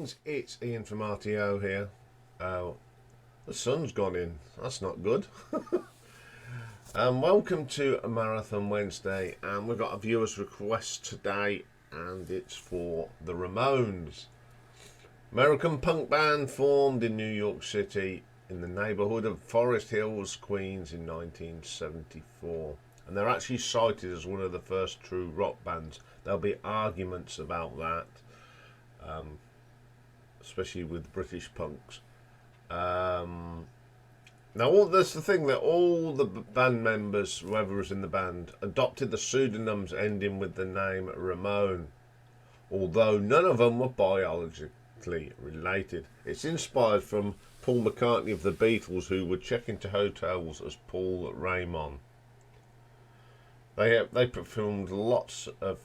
greetings, it's Ian from RTO here. The sun's gone in, that's not good. Welcome to a Marathon Wednesday, and we've got a viewer's request today, and it's for the Ramones. American punk band formed in New York City in the neighbourhood of Forest Hills, Queens in 1974. And they're actually cited as one of the first true rock bands. There'll be arguments about that, especially with British punks. Now, that's the thing, that all the band members, whoever was in the band, adopted the pseudonyms ending with the name Ramone, although none of them were biologically related. It's inspired from Paul McCartney of the Beatles, who would check into hotels as Paul Raymond. They performed lots of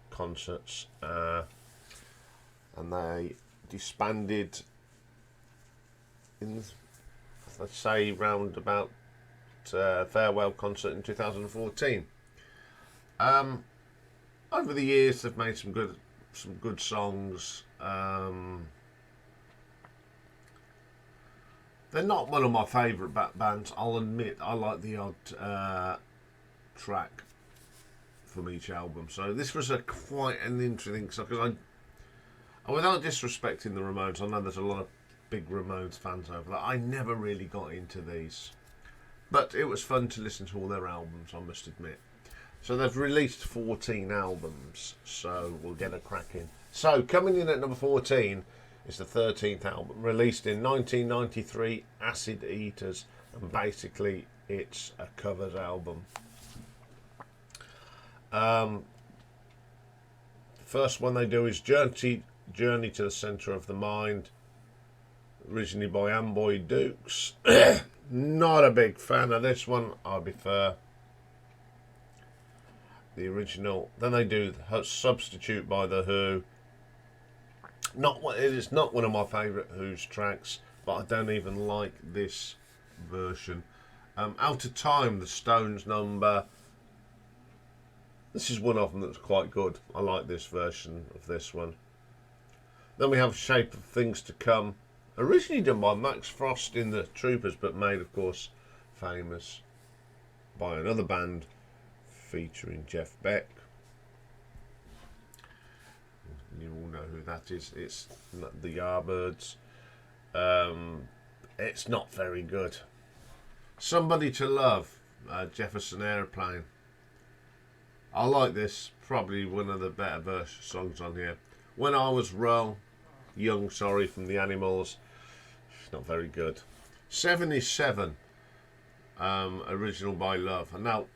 concerts, and they disbanded in, let's say, round about farewell concert in 2014. Over the years, they've made some good songs. They're not one of my favourite bands. I'll admit I like the odd track from each album. So this was quite an interesting song, because without disrespecting the Ramones, I know there's a lot of big Ramones fans over there. I never really got into these, but it was fun to listen to all their albums, I must admit. So they've released 14 albums, so we'll get a crack in. So coming in at number 14 is the 13th album, released in 1993, Acid Eaters, and basically it's a covers album. First one they do is Journey to the Centre of the Mind, originally by Amboy Dukes. Not a big fan of this one. I prefer the original. Then they do Substitute by The Who. It is not one of my favourite Who's tracks, but I don't even like this version. Out of Time, the Stones number. This is one of them that's quite good. I like this version of this one. Then we have Shape of Things to Come, originally done by Max Frost in the Troopers, but made, of course, famous by another band featuring Jeff Beck. You all know who that is. It's the Yardbirds. It's not very good. Somebody to Love, Jefferson Airplane. I like this, probably one of the better songs on here. When I Was Young, from the Animals. It's not very good. 77, original by Love. And now,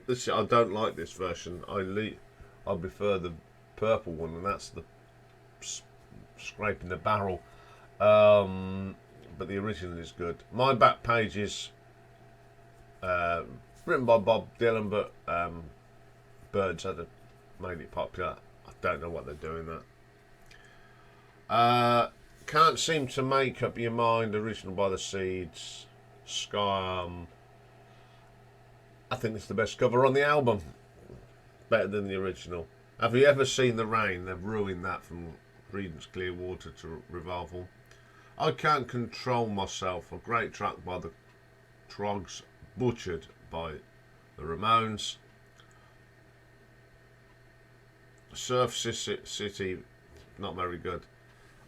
I don't like this version. I prefer the purple one, and that's the Scraping the Barrel. But the original is good. My Back Page is written by Bob Dylan, but Birds had made it popular. I don't know what they're doing that. Can't Seem to Make Up Your Mind, original by The Seeds. Sky. I think it's the best cover on the album. Better than the original. Have You Ever Seen the Rain? They've ruined that from Creedence Clearwater to Revival. I Can't Control Myself, a great track by the Trogs, butchered by the Ramones. Surf City, not very good.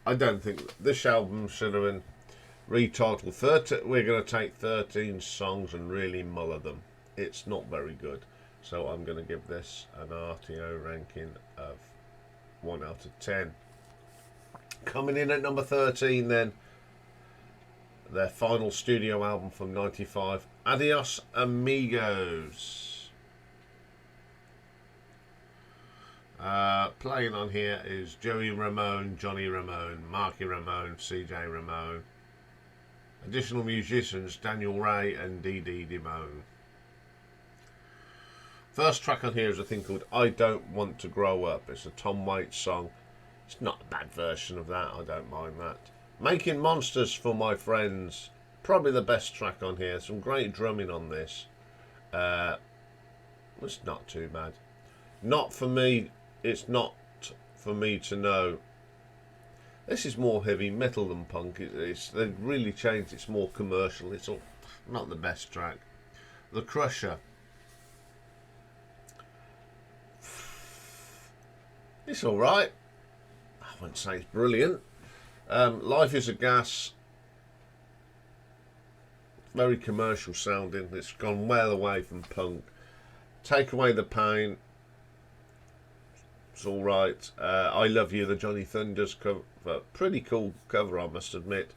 I don't think this album should have been retitled. We're going to take 13 songs and really muller them. It's not very good. So I'm going to give this an RTO ranking of 1 out of 10. Coming in at number 13 then, their final studio album from 95, Adios Amigos. Playing on here is Joey Ramone, Johnny Ramone, Marky Ramone, CJ Ramone. Additional musicians Daniel Ray and Dee Dee Dimone. First track on here is a thing called I Don't Want to Grow Up. It's a Tom Waits song. It's not a bad version of that, I don't mind that. Making Monsters for My Friends, probably the best track on here. Some great drumming on this. It's not too bad. Not for me. It's Not for Me to Know This is more heavy metal than punk. They've really changed. It's more commercial. It's all, not the best track. The Crusher. It's all right. I wouldn't say it's brilliant. Life is a Gas. Very commercial sounding. It's gone well away from punk. Take Away the Pain. It's all right. I Love You, the Johnny Thunders cover. Pretty cool cover, I must admit.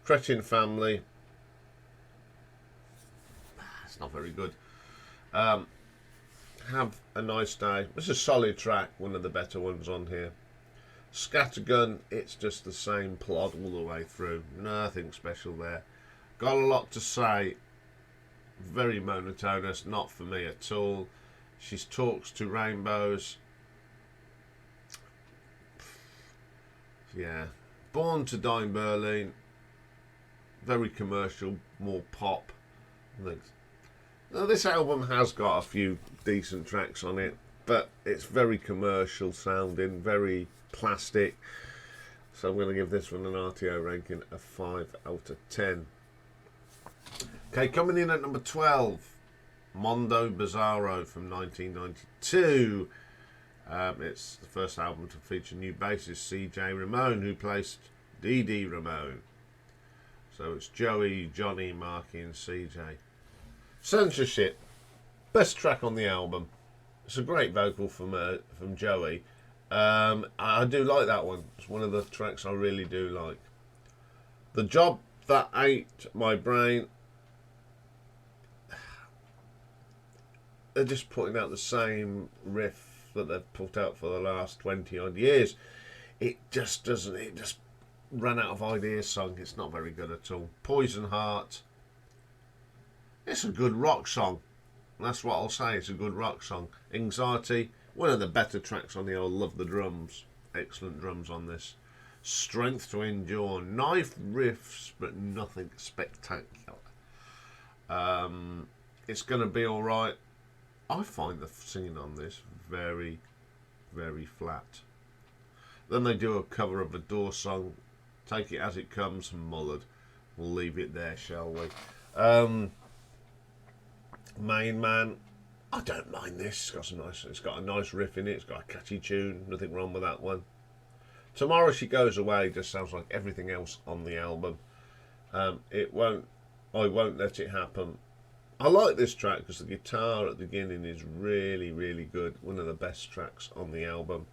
Cretin Family. It's not very good. Have a Nice Day. It's a solid track, one of the better ones on here. Scattergun, it's just the same plot all the way through. Nothing special there. Got a Lot to Say. Very monotonous, not for me at all. She Talks to Rainbows. Yeah. Born to Die in Berlin. Very commercial, more pop. Now, this album has got a few decent tracks on it, but it's very commercial sounding, very plastic. So I'm going to give this one an RTO ranking of 5 out of 10. Okay, coming in at number 12, Mondo Bizarro from 1992. It's the first album to feature new bassist CJ Ramone, who placed Dee Ramone. So it's Joey, Johnny, Marky and CJ. Censorship. Best track on the album. It's a great vocal from Joey. I do like that one. It's one of the tracks I really do like. The Job That Ate My Brain. They're just putting out the same riff that they've put out for the last 20 odd years. It just doesn't. It just ran out of ideas song. It's not very good at all. Poison Heart. It's a good rock song. That's what I'll say. It's a good rock song. Anxiety. One of the better tracks on the old. Love the drums. Excellent drums on this. Strength to Endure. Knife riffs, but nothing spectacular. It's going to be all right. I find the singing on this very, very flat. Then they do a cover of a Door song, Take It As It Comes, and Mullered. We'll leave it there, shall we? Main Man. I don't mind this. It's got a nice riff in it. It's got a catchy tune. Nothing wrong with that one. Tomorrow She Goes Away just sounds like everything else on the album. I Won't Let It Happen. I like this track because the guitar at the beginning is really, really good. One of the best tracks on the album.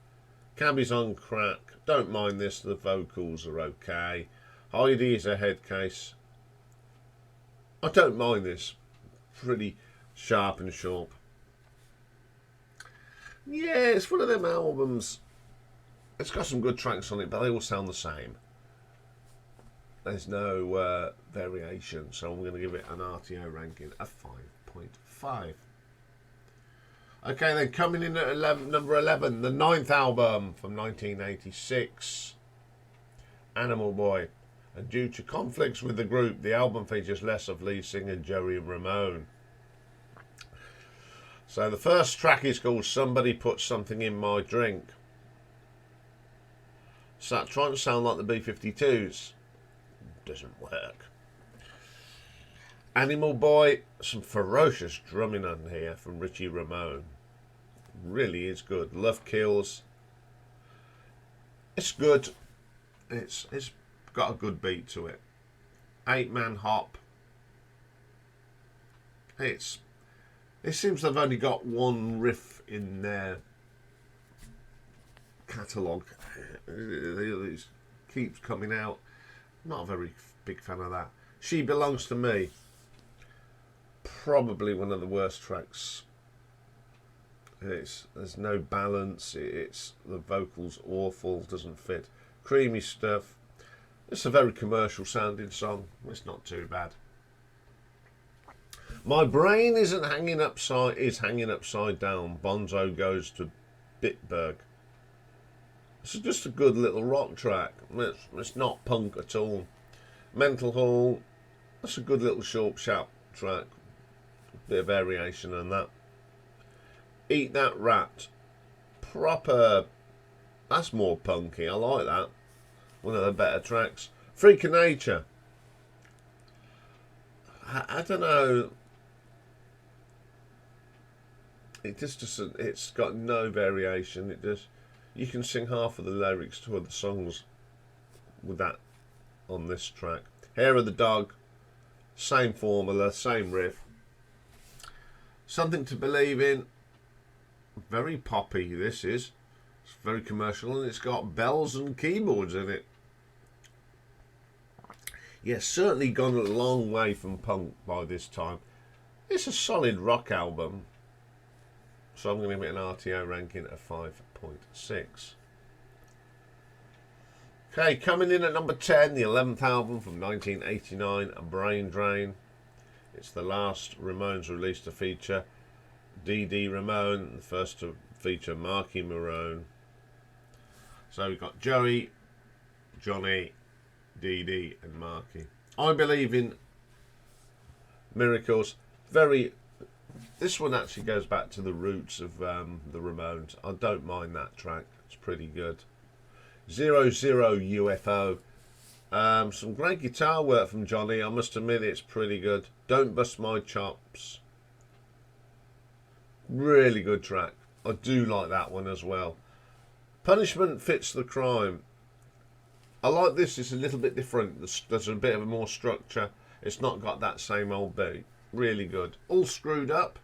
Cabby's on Crack. Don't mind this. The vocals are okay. Heidi is a head case. I don't mind this. Pretty sharp and sharp. Yeah, it's one of them albums. It's got some good tracks on it, but they all sound the same. There's no variation, so I'm going to give it an RTO ranking of 5.5. Okay, then coming in at number 11, the 9th album from 1986, Animal Boy. And due to conflicts with the group, the album features less of lead singer Joey Ramone. So the first track is called Somebody Put Something in My Drink. So that trying to sound like the B-52s. Doesn't work. Animal Boy, some ferocious drumming on here from Richie Ramone. Really is good. Love Kills. It's good. It's got a good beat to it. 8-Man Hop. It seems they've only got one riff in their catalogue. It keeps coming out. Not a very big fan of that. She Belongs to Me. Probably one of the worst tracks. There's no balance. The vocals awful. Doesn't fit. Creamy Stuff. It's a very commercial sounding song. It's not too bad. My Brain is hanging upside down. Bonzo Goes to Bitburg. It's just a good little rock track. It's not punk at all. Mental Hall. That's a good little short, sharp track. Bit of variation on that. Eat That Rat. Proper. That's more punky. I like that. One of the better tracks. Freak of Nature. I don't know. It just doesn't. It's got no variation. It just, you can sing half of the lyrics to other songs with that on this track. Hair of the Dog. Same formula, same riff. Something to Believe In. Very poppy. This is. It's very commercial, and it's got bells and keyboards in it. Yeah, certainly gone a long way from punk by this time. It's a solid rock album, so I'm going to give it an RTO ranking of 5.6. Okay, coming in at number 10, the 11th album from 1989, A Brain Drain. It's the last Ramones release to feature Dee Dee Ramone, the first to feature Marky Marone. So we've got Joey, Johnny, Dee Dee and Marky. I Believe in Miracles. This one actually goes back to the roots of the Ramones. I don't mind that track. It's pretty good. 00 UFO. Some great guitar work from Johnny. I must admit it's pretty good. Don't Bust My Chops. Really good track. I do like that one as well. Punishment Fits the Crime. I like this. It's a little bit different. There's a bit of a more structure. It's not got that same old beat. Really good. All Screwed Up.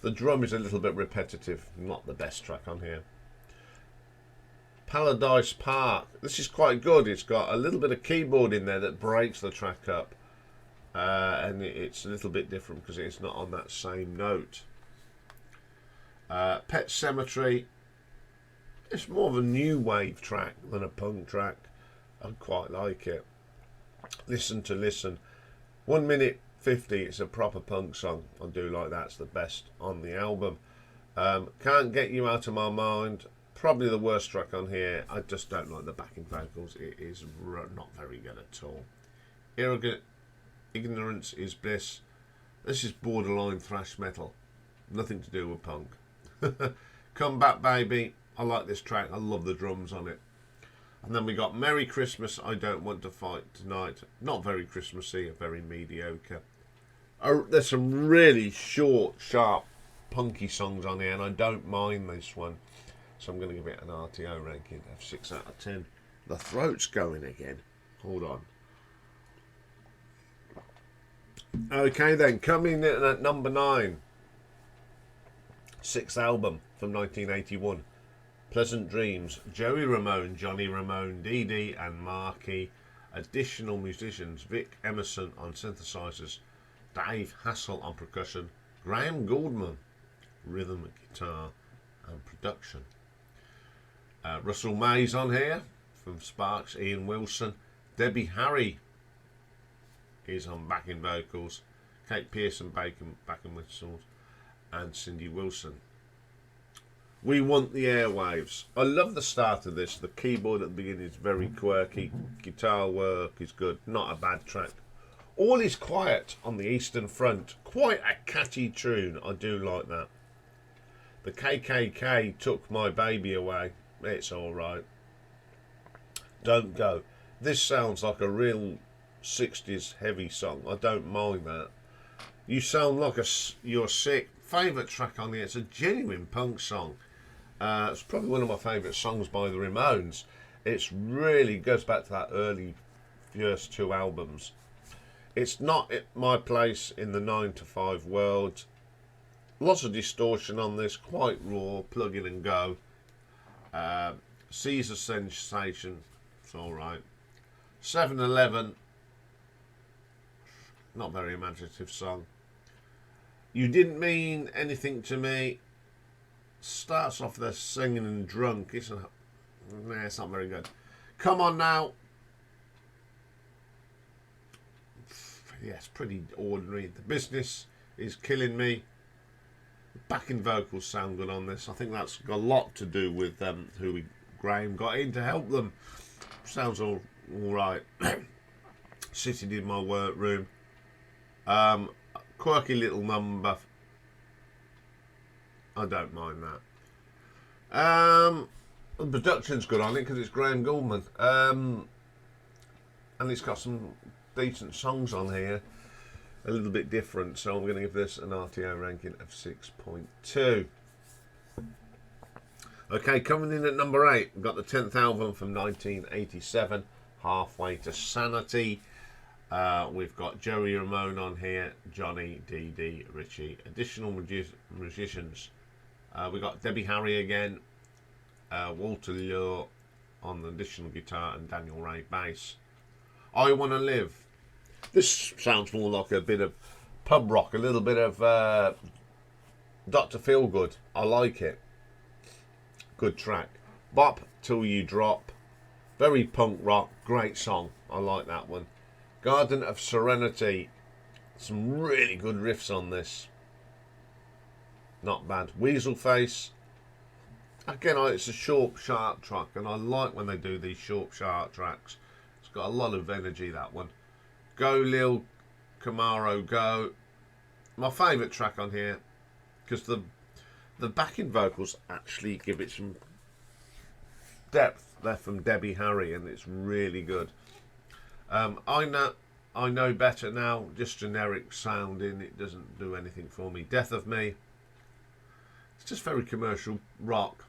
The drum is a little bit repetitive. Not the best track on here. Paradise Park. This is quite good. It's got a little bit of keyboard in there that breaks the track up. And it's a little bit different because it's not on that same note. Pet Sematary. It's more of a new wave track than a punk track. I quite like it. Listen to Listen. 1 minute 50. It's a proper punk song. I do like that. It's the best on the album. Can't Get You Out of My Mind. Probably the worst track on here. I just don't like the backing vocals. It is not very good at all. Ignorance is Bliss. This is borderline thrash metal. Nothing to do with punk. Come Back Baby. I like this track. I love the drums on it. And then we got Merry Christmas, I Don't Want to Fight Tonight. Not very Christmassy, very mediocre. There's some really short, sharp, punky songs on here, and I don't mind this one. So I'm going to give it an RTO ranking of 6 out of 10. The throat's going again. Hold on. Okay then, coming in at number 9. 6th album from 1981. Pleasant Dreams. Joey Ramone, Johnny Ramone, Dee Dee and Marky. Additional musicians. Vic Emerson on synthesizers. Dave Hassel on percussion. Graham Gouldman, rhythm guitar and production. Russell Mays on here from Sparks. Ian Wilson. Debbie Harry is on backing vocals. Kate Pearson backing whistles. And Cindy Wilson. We Want the Airwaves. I love the start of this. The keyboard at the beginning is very quirky. Guitar work is good. Not a bad track. All Is Quiet on the Eastern Front. Quite a catchy tune. I do like that. The KKK Took My Baby Away. It's alright. Don't Go. This sounds like a real 60s heavy song. I don't mind that. You Sound Like You're Sick. Favourite track on here. It's a genuine punk song. It's probably one of my favourite songs by the Ramones. It's really goes back to that early first 2 albums. It's not my place in the 9 to 5 world. Lots of distortion on this, quite raw, plug in and go. Caesar Sensation, it's alright. 7-Eleven, not very imaginative song. You Didn't Mean Anything to Me. Starts off there singing and drunk. It's not very good. Come On Now. Yes, pretty ordinary. The Business Is Killing Me. The backing vocals sound good on this. I think that's got a lot to do with who Graham got in to help them. Sounds all right. Sitting in My Workroom. Quirky little number. I don't mind that. The production's good on it because it's Graham Gouldman. And it's got some decent songs on here. A little bit different. So I'm going to give this an RTO ranking of 6.2. Okay, coming in at number 8, we've got the 10th album from 1987, Halfway to Sanity. We've got Joey Ramone on here, Johnny, Dee, Richie. Additional musicians. We've got Debbie Harry again, Walter Lure on the additional guitar, and Daniel Ray bass. I Wanna Live. This sounds more like a bit of pub rock, a little bit of Dr. Feelgood. I like it. Good track. Bop Till You Drop. Very punk rock. Great song. I like that one. Garden of Serenity. Some really good riffs on this. Not bad. Weasel Face. Again, it's a short, sharp track, and I like when they do these short, sharp tracks. It's got a lot of energy, that one. Go Lil Camaro Go. My favourite track on here, because the backing vocals actually give it some depth. They're from Debbie Harry, and it's really good. I know better now. Just generic sounding. It doesn't do anything for me. Death of Me. It's just very commercial rock.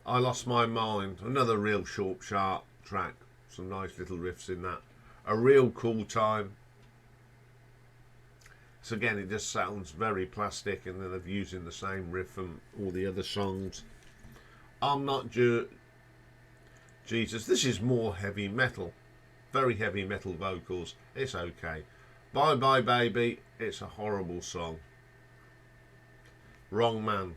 I Lost My Mind. Another real short, sharp track. Some nice little riffs in that. A Real Cool Time. So again, it just sounds very plastic, and then they're using the same riff from all the other songs. I'm Not Jesus. This is more heavy metal. Very heavy metal vocals. It's okay. Bye Bye Baby. It's a horrible song. Wrong Man.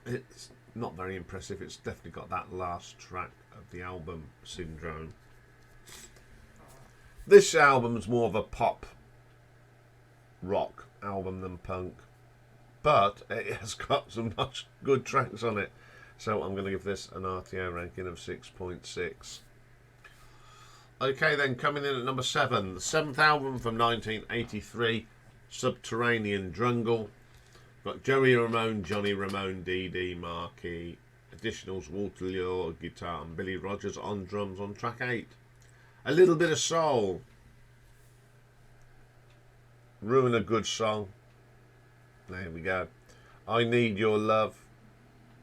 It's not very impressive. It's definitely got that last track of the album syndrome. This album's more of a pop rock album than punk, but it has got some nice good tracks on it, so I'm going to give this an RTO ranking of 6.6. Okay, then coming in at number 7, the 7th album from 1983, Subterranean Jungle. Got Joey Ramone, Johnny Ramone, Dee, Marquis. Additionals, Walter Lure guitar, and Billy Rogers on drums on track 8. A Little Bit of Soul. Ruin a Good Song. There we go. I Need Your Love.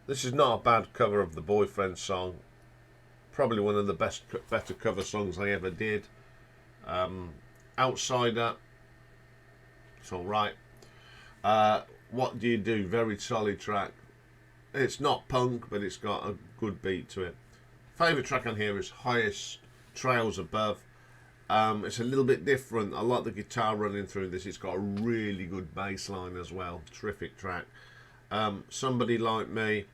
This is not a bad cover of the Boyfriend song. Probably one of the better cover songs I ever did. Outsider. It's alright. What Do You Do? Very solid track. It's not punk, but it's got a good beat to it. Favourite track on here is Highest Trails Above. It's a little bit different. I like the guitar running through this. It's got a really good bass line as well. Terrific track. Somebody Like Me.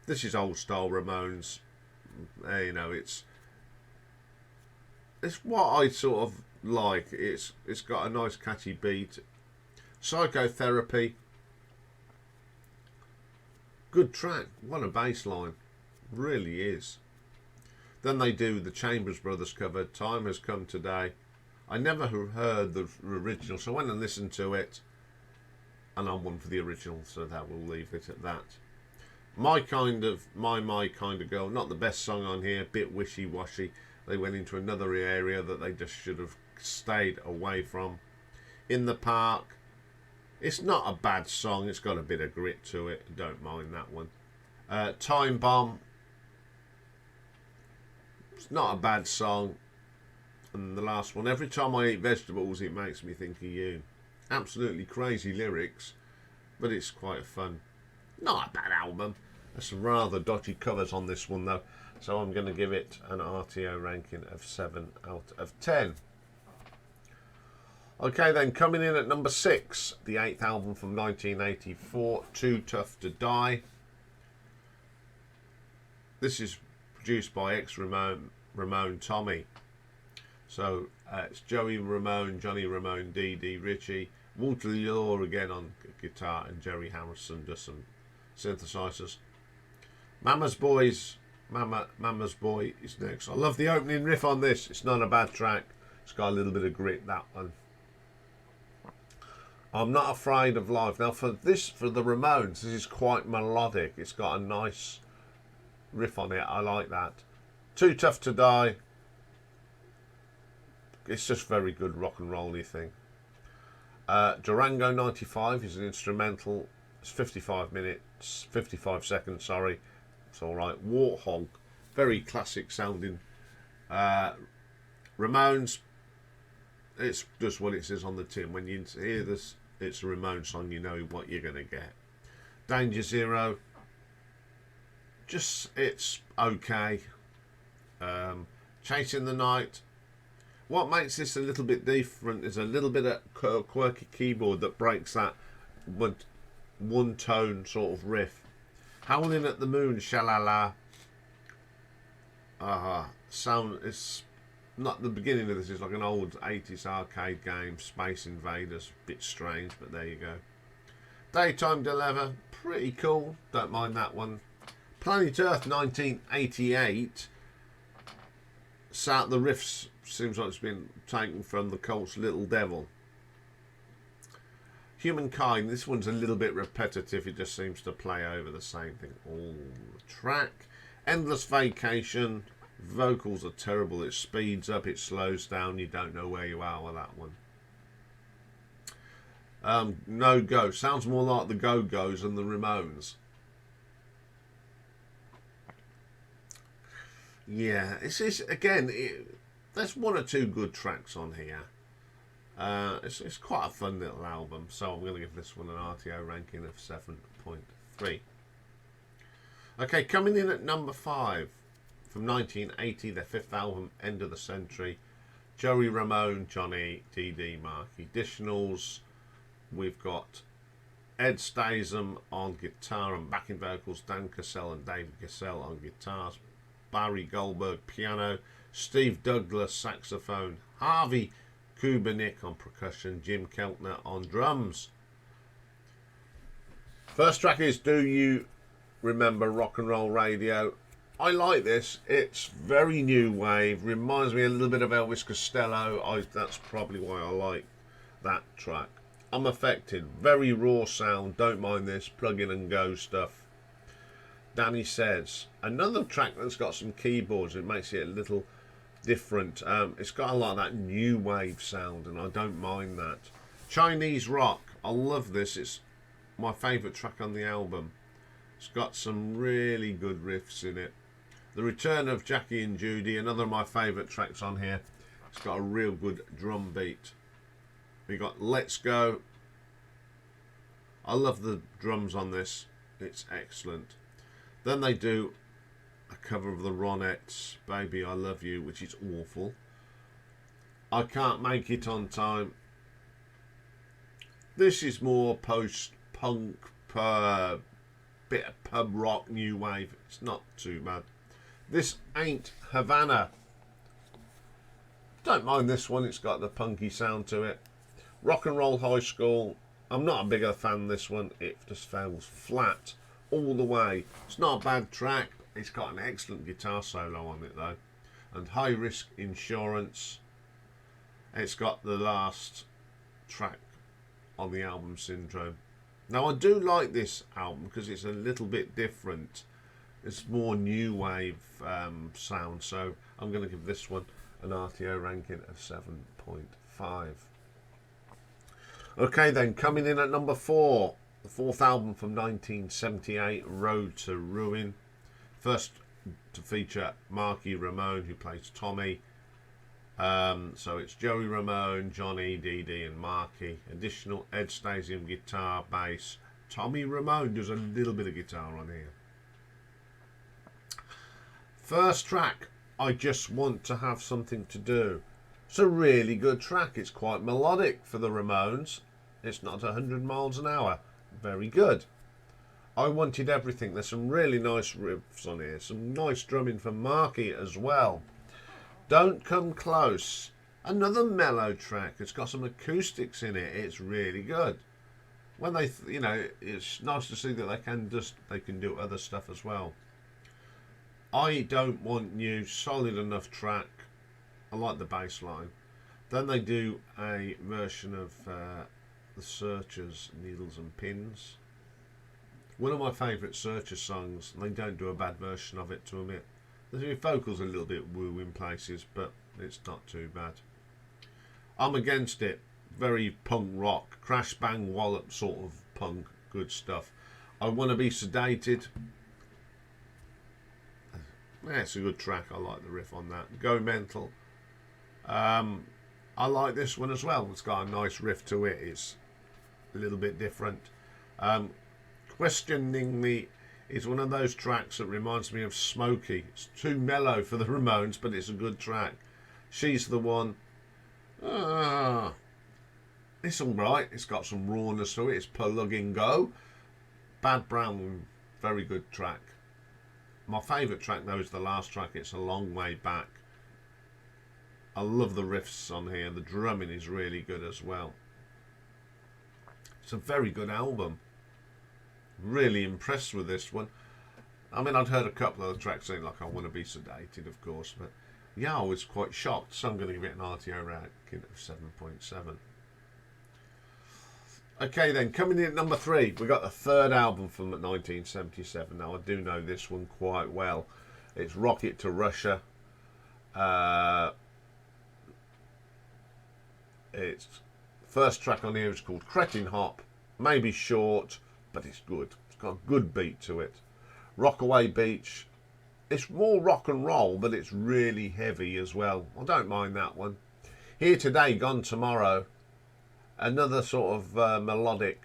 This is old style Ramones. You know, it's what I sort of like. It's got a nice catchy beat. Psychotherapy. Good track. What a bass line. Really is. Then they do the Chambers Brothers cover, Time Has Come Today. I never heard the original, so I went and listened to it, and I'm one for the original, so that will leave it at that. My Kind of Girl, not the best song on here, bit wishy-washy. They went into another area that they just should have stayed away from. In the Park, it's not a bad song, it's got a bit of grit to it, don't mind that one. Time Bomb, it's not a bad song. And the last one, Every Time I Eat Vegetables, It Makes Me Think of You. Absolutely crazy lyrics, but it's quite fun. Not a bad album. There's some rather dodgy covers on this one though, so I'm going to give it an RTO ranking of 7 out of 10. Okay then, coming in at number 6, the 8th album from 1984, Too Tough to Die. This is produced by ex-Ramone Tommy. So it's Joey Ramone, Johnny Ramone, Dee, Richie, Walter Lure again on guitar, and Jerry Harrison does some synthesizers. Mama's Boy is next. I love the opening riff on this. It's not a bad track. It's got a little bit of grit, that one. I'm Not Afraid of Life. Now for the Ramones, this is quite melodic. It's got a nice riff on it. I like that. Too Tough to Die. It's just very good rock and roll-y thing. Durango 95 is an instrumental. It's 55 minutes, 55 seconds, sorry. It's alright. Warthog, very classic sounding. Ramones, it's just what it says on the tin. When you hear this, it's a Ramones song, you know what you're going to get. Danger Zero, just, it's okay. Chasing the Night. What makes this a little bit different is a little bit of quirky keyboard that breaks that one tone sort of riff. Howling at the Moon, Shalala. Sound, it's not the beginning of this, is like an old 80s arcade game, Space Invaders. Bit strange, but there you go. Daytime Dilemma, pretty cool, don't mind that one. Planet Earth 1988. The riffs seems like it's been taken from the Colts Little Devil. Humankind, this one's a little bit repetitive, it just seems to play over the same thing all the track. Endless Vacation, vocals are terrible, it speeds up, it slows down, you don't know where you are with that one. No Go, sounds more like the Go-Go's than the Ramones. Yeah, it's again, there's one or two good tracks on here. It's quite a fun little album, so I'm going to give this one an RTO ranking of 7.3. Okay, coming in at number 5 from 1980, their fifth album, End of the Century. Joey Ramone, Johnny, D.D. Marky. Additionals, we've got Ed Stasem on guitar and backing vocals, Dan Cassell and David Cassell on guitars, Barry Goldberg piano, Steve Douglas saxophone, Harvey Kubernick on percussion, Jim Keltner on drums. First track is Do You Remember Rock and Roll Radio? I like this. It's very new wave, reminds me a little bit of Elvis Costello. That's probably why I like that track. I'm Affected, very raw sound, don't mind this, plug in and go stuff. Danny Says, another track that's got some keyboards, it makes it a little different. It's got a lot of that new wave sound and I don't mind that. Chinese Rock, I love this, it's my favourite track on the album. It's got some really good riffs in it. The Return of Jackie and Judy, another of my favourite tracks on here. It's got a real good drum beat. We got Let's Go. I love the drums on this, it's excellent. Then they do a cover of the Ronettes, Baby I Love You, which is awful. I Can't Make It on Time. This is more post-punk, bit of pub rock, new wave. It's not too bad. This Ain't Havana. Don't mind this one, it's got the punky sound to it. Rock and Roll High School. I'm not a bigger fan of this one. It just falls flat all the way. It's not a bad track. It's got an excellent guitar solo on it though. And High Risk Insurance. It's got the last track on the album, Syndrome. Now I do like this album because it's a little bit different. It's more new wave sound, so I'm going to give this one an RTO ranking of 7.5. Okay then, coming in at number 4, the fourth album from 1978, Road to Ruin. First to feature Marky Ramone, who plays Tommy. So it's Joey Ramone, Johnny, Dee and Marky. Additional Ed Stasium guitar, bass. Tommy Ramone does a little bit of guitar on here. First track, I Just Want to Have Something to Do. It's a really good track. It's quite melodic for the Ramones. It's not 100 miles an hour. Very good. I Wanted Everything. There's some really nice riffs on here. Some nice drumming from Marky as well. Don't Come Close. Another mellow track. It's got some acoustics in it. It's really good. When they, it's nice to see that they can do other stuff as well. I Don't Want You. Solid enough track. I like the bass line. Then they do a version of the Searchers, Needles and Pins. One of my favourite Searchers songs, and they don't do a bad version of it, to admit. The vocals are a little bit woo in places, but it's not too bad. I'm Against It, very punk rock, crash bang wallop sort of punk, good stuff. I Want to Be Sedated. Yeah, it's a good track. I like the riff on that. Go Mental. I like this one as well. It's got a nice riff to it. It's a little bit different. Questioning Me is one of those tracks that reminds me of Smokey. It's too mellow for the Ramones, but it's a good track. She's the One. It's alright. It's got some rawness to it. It's Plug and Go. Bad Brown, very good track. My favourite track though is the last track. It's A Long Way Back. I love the riffs on here. The drumming is really good as well. It's a very good album. Really impressed with this one. I mean, I'd heard a couple of the tracks saying like I Want to Be Sedated, of course, but yeah, I was quite shocked. So I'm going to give it an RTO ranking of 7.7. Okay then, coming in at number 3, we got the third album from 1977. Now I do know this one quite well. It's Rocket to Russia. Its first track on here is called Cretin Hop. Maybe short, but it's good. It's got a good beat to it. Rockaway Beach. It's more rock and roll, but it's really heavy as well. I don't mind that one. Here Today, Gone Tomorrow. Another sort of melodic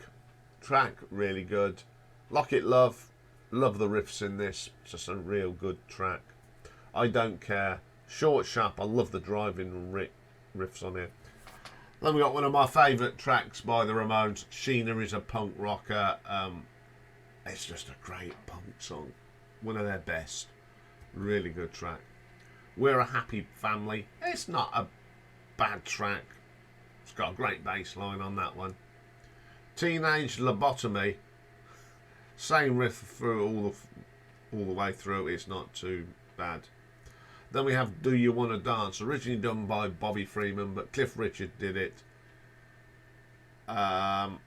track, really good. Lock It Love. Love the riffs in this. It's just a real good track. I Don't Care. Short, sharp. I love the driving riffs on here. Then we got one of my favourite tracks by the Ramones. Sheena Is a Punk Rocker. It's just a great punk song. One of their best. Really good track. We're a Happy Family. It's not a bad track. It's got a great bass line on that one. Teenage Lobotomy. Same riff through all the way through. It's not too bad. Then we have Do You Wanna Dance, originally done by Bobby Freeman, but Cliff Richard did it. I'm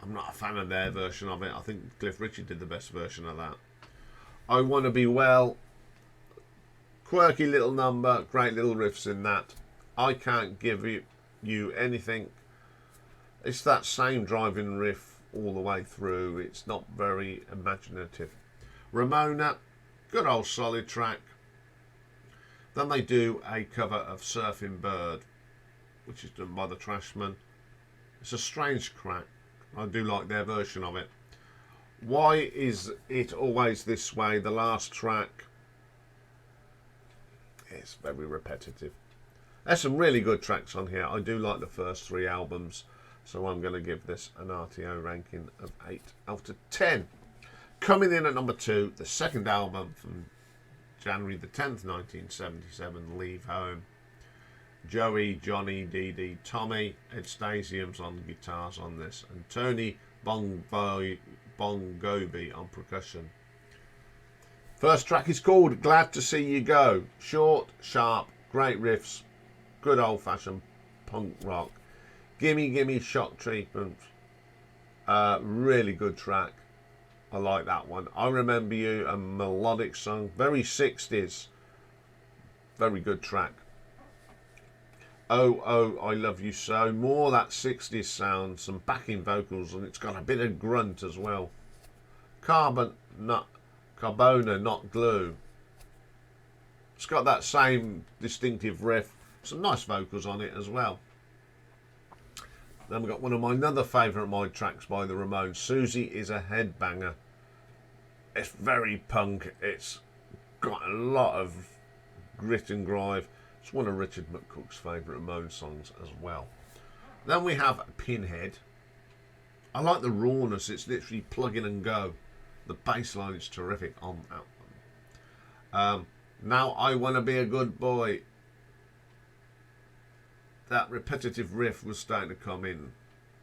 not a fan of their version of it. I think Cliff Richard did the best version of that. I Wanna Be Well, quirky little number, great little riffs in that. I Can't Give You Anything. It's that same driving riff all the way through. It's not very imaginative. Ramona, good old solid track. Then they do a cover of Surfing Bird, which is done by the Trashmen. It's a strange track. I do like their version of it. Why Is It Always This Way? The last track. It's very repetitive. There's some really good tracks on here. I do like the first 3 albums, so I'm going to give this an RTO ranking of 8 out of 10. Coming in at number 2, the second album from January the 10th, 1977, Leave Home. Joey, Johnny, Dee Dee, Tommy, Ed Stasium's on guitars on this, and Tony Bongobi on percussion. First track is called Glad to See You Go. Short, sharp, great riffs, good old-fashioned punk rock. Gimme Gimme Shock Treatment. Really good track. I like that one. I Remember You, a melodic song, very 60s. Very good track. Oh Oh I Love You So, more that 60s sound, some backing vocals, and it's got a bit of grunt as well. Carbona Not Glue. It's got that same distinctive riff, some nice vocals on it as well. Then we've got one of my another favourite of my tracks by the Ramones, Susie Is a Headbanger. It's very punk. It's got a lot of grit and drive. It's one of Richard McCook's favourite Ramones songs as well. Then we have Pinhead. I like the rawness. It's literally plug in and go. The bass line is terrific on that one. Now I Want to Be a Good Boy. That repetitive riff was starting to come in.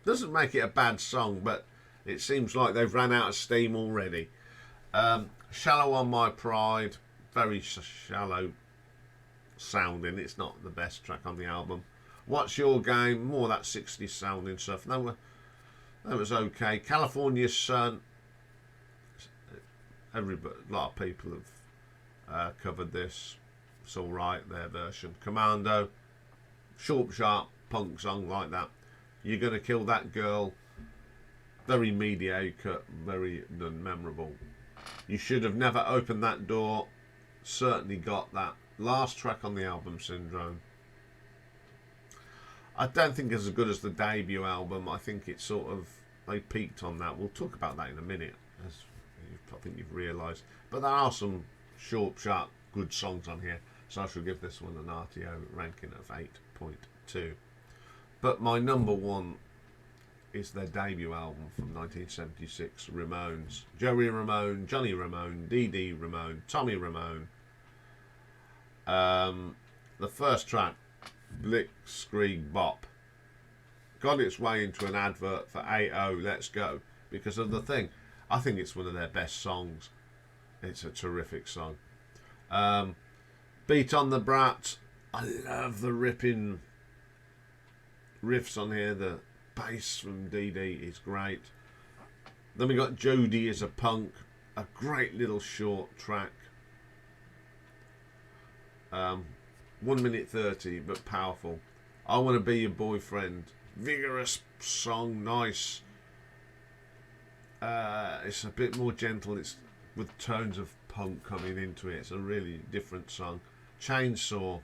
Doesn't make it a bad song, but it seems like they've run out of steam already. Shallow on My Pride, very shallow sounding. It's not the best track on the album. What's Your Game, more that 60s sounding stuff. Then That was okay. California Sun. A lot of people have covered this. It's all right, their version. Commando. Short, sharp punk song like that. You're gonna kill that girl. Very mediocre, very non-memorable. You should have never opened that door. Certainly got that. Last track on the album, Syndrome. I don't think it's as good as the debut album. I think it's sort of, they peaked on that. We'll talk about that in a minute, as I think you've realised. But there are some short, sharp, good songs on here. So I shall give this one an RTO ranking of 8.2. But my number one is their debut album from 1976, Ramones. Joey Ramone, Johnny Ramone, Dee Dee Ramone, Tommy Ramone. The first track, Blitzkrieg Bop, got its way into an advert for AO Let's Go because of the thing. I think it's one of their best songs. It's a terrific song. Beat on the Brat. I love the ripping riffs on here. The bass from Dee Dee is great. Then we got Jody is a Punk, a great little short track. 1 minute 30, but powerful. I Want to Be Your Boyfriend, vigorous song, nice. It's a bit more gentle. It's with tones of punk coming into it. It's a really different song. Chainsaw.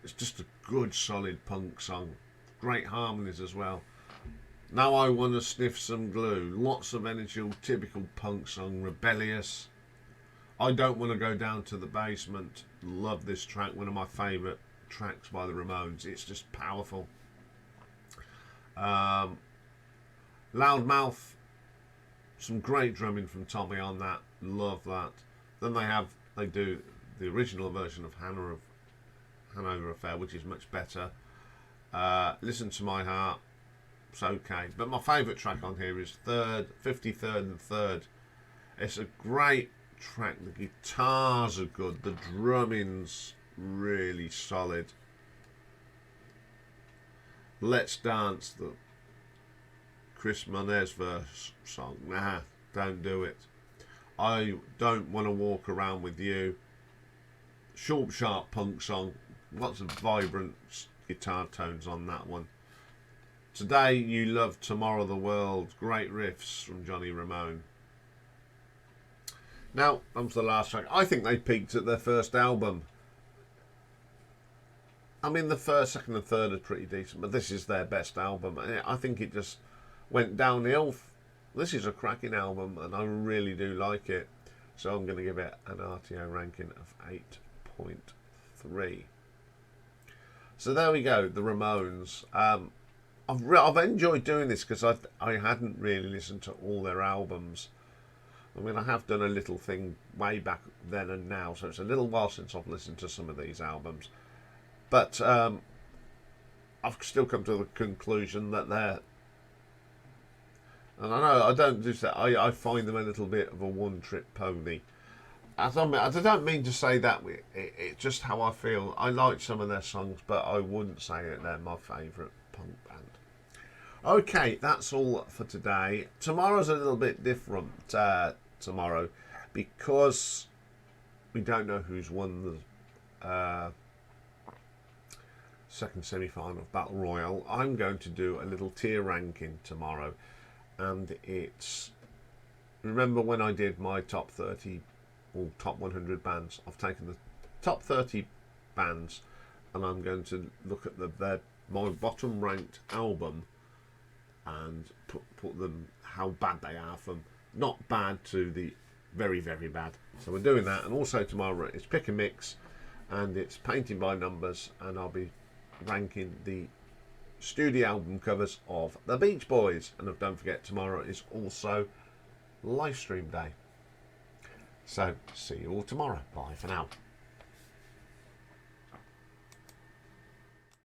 It's just a good, solid punk song. Great harmonies as well. Now I Want to Sniff Some Glue. Lots of energy, typical punk song. Rebellious. I Don't Want to Go Down to the Basement. Love this track. One of my favourite tracks by the Ramones. It's just powerful. Loudmouth. Some great drumming from Tommy on that. Love that. Then they do the original version of Hanover Affair, which is much better. Listen to My Heart. It's okay. But my favourite track on here is 53rd and 3rd. It's a great track. The guitars are good. The drumming's really solid. Let's Dance, the Chris Monez verse song. Nah, don't do it. I Don't Want to Walk Around With You. Short, sharp punk song. Lots of vibrant guitar tones on that one. Today You Love Tomorrow the World. Great riffs from Johnny Ramone. Now, comes the last track. I think they peaked at their first album. I mean, the first, second and third are pretty decent, but this is their best album. I think it just went downhill. This is a cracking album, and I really do like it. So I'm going to give it an RTO ranking of 8.3. So there we go, the Ramones. I've enjoyed doing this because I hadn't really listened to all their albums. I mean, I have done a little thing way back then and now, so it's a little while since I've listened to some of these albums. But I've still come to the conclusion that they're... And I know I don't do that. I find them a little bit of a one-trick pony. I don't mean to say that. It's just how I feel. I like some of their songs, but I wouldn't say that they're my favourite punk band. Okay, that's all for today. Tomorrow's a little bit different tomorrow because we don't know who's won the second semi-final of Battle Royale. I'm going to do a little tier ranking tomorrow, and it's... Remember when I did my top 30 or top 100 bands? I've taken the top 30 bands and I'm going to look at my bottom ranked album and put them how bad they are, from not bad to the very, very bad. So we're doing that. And also tomorrow it's pick and mix, and it's painting by numbers, and I'll be ranking the studio album covers of the Beach Boys. And don't forget, tomorrow is also live stream day. So see you all tomorrow. Bye for now.